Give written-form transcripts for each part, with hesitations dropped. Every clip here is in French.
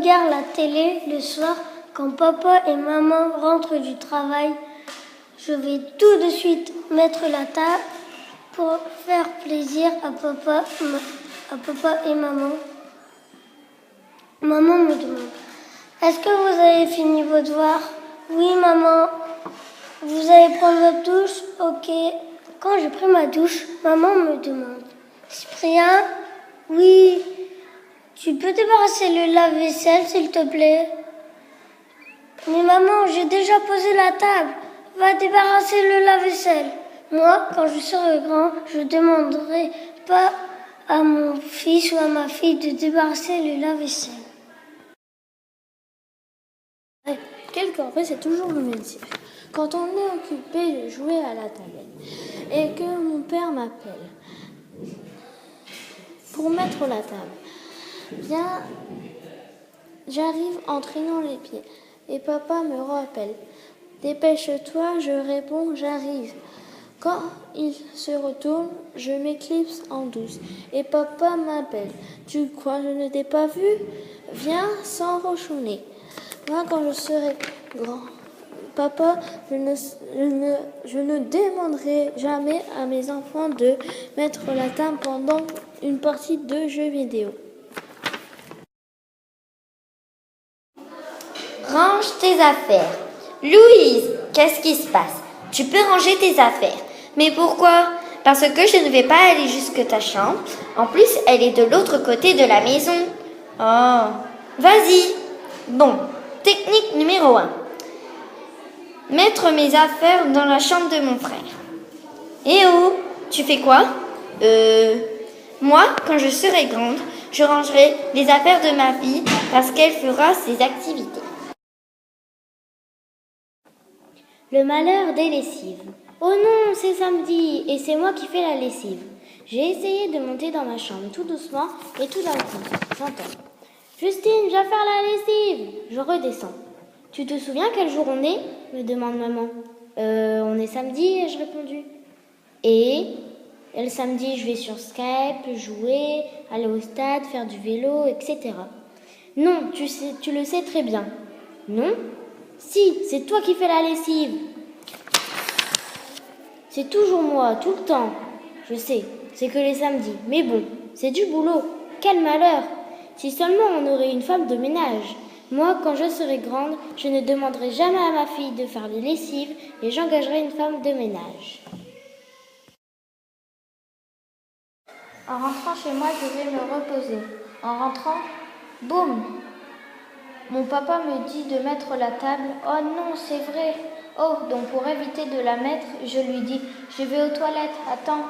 regarde la télé le soir quand papa et maman rentrent du travail. Je vais tout de suite mettre la table pour faire plaisir à papa et maman. Maman me demande, est-ce que vous avez fini vos devoirs? Oui, maman. Vous allez prendre votre douche? Ok. Quand j'ai pris ma douche, maman me demande, Cyprien? Oui. Tu peux débarrasser le lave-vaisselle, s'il te plaît? Mais maman, j'ai déjà posé la table. Va débarrasser le lave-vaisselle. Moi, quand je serai grand, je ne demanderai pas à mon fils ou à ma fille de débarrasser le lave-vaisselle. Quelle corvée, c'est toujours le même cirque. Quand on est occupé de jouer à la tablette et que mon père m'appelle pour mettre la table, bien, j'arrive en traînant les pieds et papa me rappelle. Dépêche-toi, je réponds, j'arrive. Quand il se retourne, je m'éclipse en douce et papa m'appelle. Tu crois que je ne t'ai pas vu? Viens sans rochonner. Moi, quand je serai grand, papa, je ne demanderai jamais à mes enfants de mettre la table pendant une partie de jeux vidéo. Range tes affaires. Louise, qu'est-ce qui se passe? Tu peux ranger tes affaires. Mais pourquoi? Parce que je ne vais pas aller jusque ta chambre. En plus, elle est de l'autre côté de la maison. Oh, vas-y. Bon, technique numéro 1. Mettre mes affaires dans la chambre de mon frère. Eh oh, tu fais quoi? Moi, quand je serai grande, je rangerai les affaires de ma fille parce qu'elle fera ses activités. Le malheur des lessives. Oh non, c'est samedi et c'est moi qui fais la lessive. J'ai essayé de monter dans ma chambre tout doucement et tout d'un coup, j'entends. Justine, viens faire la lessive. Je redescends. Tu te souviens quel jour on est? Me demande maman. On est samedi, ai-je répondu. Et le samedi, je vais sur Skype, jouer, aller au stade, faire du vélo, etc. Non, tu le sais très bien. Non? Si, c'est toi qui fais la lessive. C'est toujours moi, tout le temps. Je sais, c'est que les samedis. Mais bon, c'est du boulot. Quel malheur! Si seulement on aurait une femme de ménage. Moi, quand je serai grande, je ne demanderai jamais à ma fille de faire les lessives et j'engagerai une femme de ménage. En rentrant chez moi, je vais me reposer. En rentrant, boum! Mon papa me dit de mettre la table. Oh non, c'est vrai. Oh, donc pour éviter de la mettre, je lui dis, je vais aux toilettes, attends.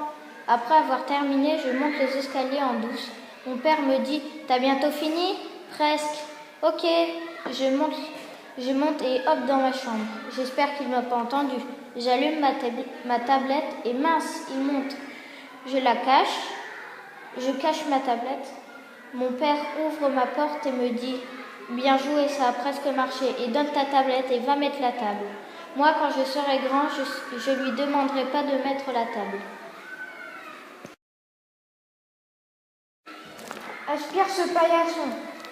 Après avoir terminé, je monte les escaliers en douce. Mon père me dit, t'as bientôt fini? Presque. Ok, je monte et hop dans ma chambre. J'espère qu'il m'a pas entendu. J'allume ma tablette et mince, il monte. Je la cache. Je cache ma tablette. Mon père ouvre ma porte et me dit, bien joué, ça a presque marché. Et donne ta tablette et va mettre la table. Moi, quand je serai grand, je lui demanderai pas de mettre la table. Aspire ce paillasson.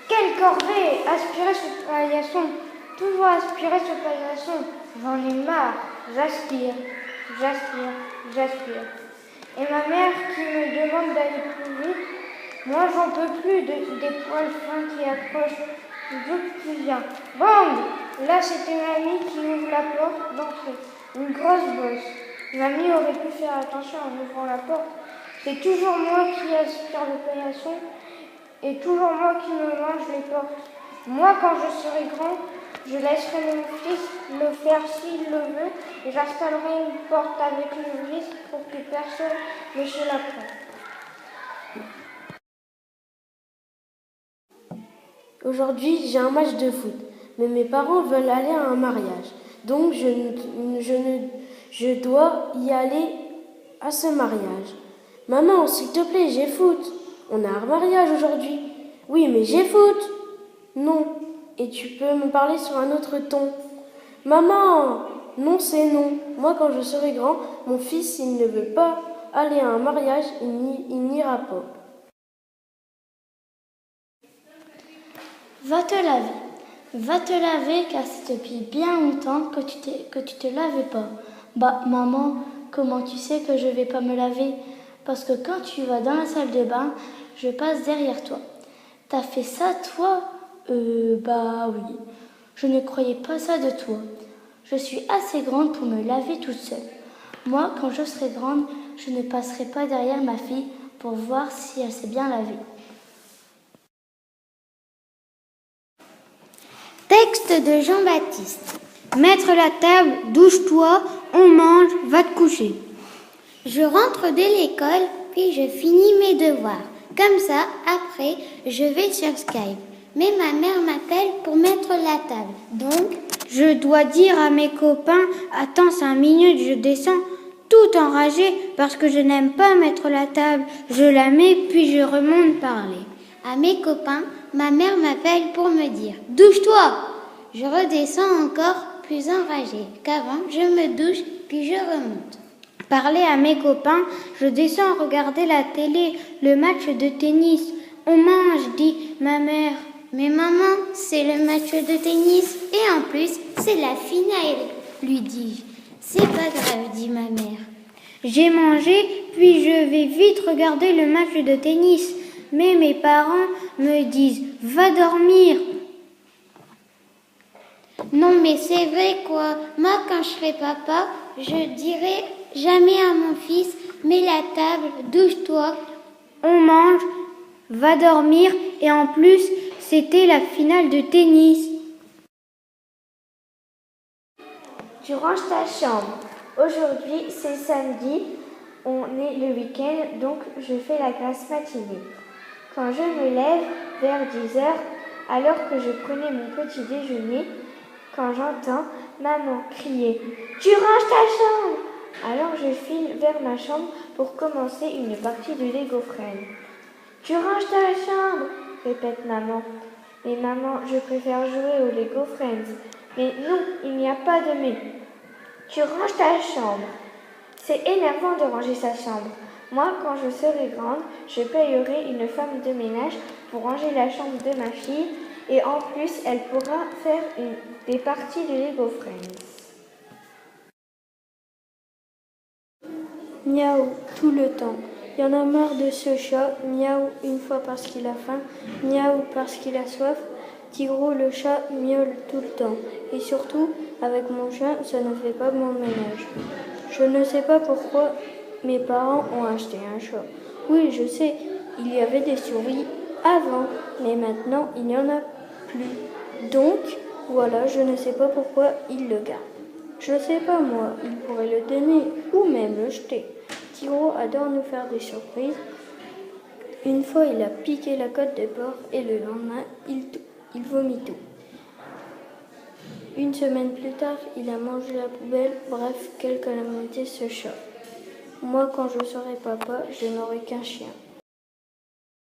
Quelle corvée! Aspirer ce paillasson. Toujours aspirer ce paillasson. J'en ai marre. J'aspire. Et ma mère qui me demande d'aller plus vite. Moi, j'en peux plus des poils fins qui accrochent. Vite, tu viens. Bang! Là, c'était mamie qui ouvre la porte d'entrée. Une grosse bosse. Mamie aurait pu faire attention en ouvrant la porte. C'est toujours moi qui aspire le paillasson et toujours moi qui me mange les portes. Moi, quand je serai grand, je laisserai mon fils le faire s'il le veut et j'installerai une porte avec une vis pour que personne ne se la prenne. Aujourd'hui, j'ai un match de foot, mais mes parents veulent aller à un mariage. Donc, je dois y aller à ce mariage. Maman, s'il te plaît, j'ai foot. On a un mariage aujourd'hui. Oui, mais j'ai foot. Non. Et tu peux me parler sur un autre ton. Maman, non, c'est non. Moi, quand je serai grand, mon fils, s'il ne veut pas aller à un mariage, il n'ira pas. Va te laver. Va te laver car c'est depuis bien longtemps que tu te lavais pas. Bah maman, comment tu sais que je vais pas me laver? Parce que quand tu vas dans la salle de bain, je passe derrière toi. T'as fait ça toi? Bah oui. Je ne croyais pas ça de toi. Je suis assez grande pour me laver toute seule. Moi, quand je serai grande, je ne passerai pas derrière ma fille pour voir si elle s'est bien lavée. Texte de Jean-Baptiste. Mettre la table, douche-toi, on mange, va te coucher. Je rentre de l'école, puis je finis mes devoirs. Comme ça, après, je vais sur Skype. Mais ma mère m'appelle pour mettre la table. Donc, je dois dire à mes copains, attends 5 minutes, je descends, tout enragée parce que je n'aime pas mettre la table. Je la mets, puis je remonte parler. À mes copains, ma mère m'appelle pour me dire, douche-toi. Je redescends encore plus enragée qu'avant, je me douche, puis je remonte. Parler à mes copains, je descends regarder la télé, le match de tennis. On mange, dit ma mère. Mais maman, c'est le match de tennis et en plus, c'est la finale, lui dis-je. C'est pas grave, dit ma mère. J'ai mangé, puis je vais vite regarder le match de tennis. Mais mes parents me disent, va dormir. Non mais c'est vrai quoi, moi quand je serai papa, je dirai jamais à mon fils, mets la table, douche-toi. On mange, va dormir et en plus, c'était la finale de tennis. Tu ranges ta chambre. Aujourd'hui, c'est samedi, on est le week-end, donc je fais la classe matinée. Quand je me lève vers 10h, alors que je prenais mon petit déjeuner, quand j'entends maman crier « Tu ranges ta chambre !» Alors je file vers ma chambre pour commencer une partie de Lego Friends. « Tu ranges ta chambre !» répète maman. « Mais maman, je préfère jouer au Lego Friends. » « Mais non, il n'y a pas de mais. Tu ranges ta chambre. » C'est énervant de ranger sa chambre. Moi, quand je serai grande, je payerai une femme de ménage pour ranger la chambre de ma fille et en plus, elle pourra faire des parties de Lego Friends. Miaou, tout le temps. Il y en a marre de ce chat. Miaou une fois parce qu'il a faim. Miaou parce qu'il a soif. Tigro le chat miaule tout le temps. Et surtout, avec mon chien, ça ne fait pas mon ménage. Je ne sais pas pourquoi mes parents ont acheté un chat. Oui, je sais, il y avait des souris avant, mais maintenant il n'y en a plus. Donc, voilà, je ne sais pas pourquoi ils le gardent. Je ne sais pas moi, ils pourraient le donner ou même le jeter. Tigro adore nous faire des surprises. Une fois, il a piqué la côte de porc et le lendemain, il vomit tout. Une semaine plus tard, il a mangé la poubelle. Bref, quelle calamité ce chat. Moi, quand je serai papa, je n'aurai qu'un chien.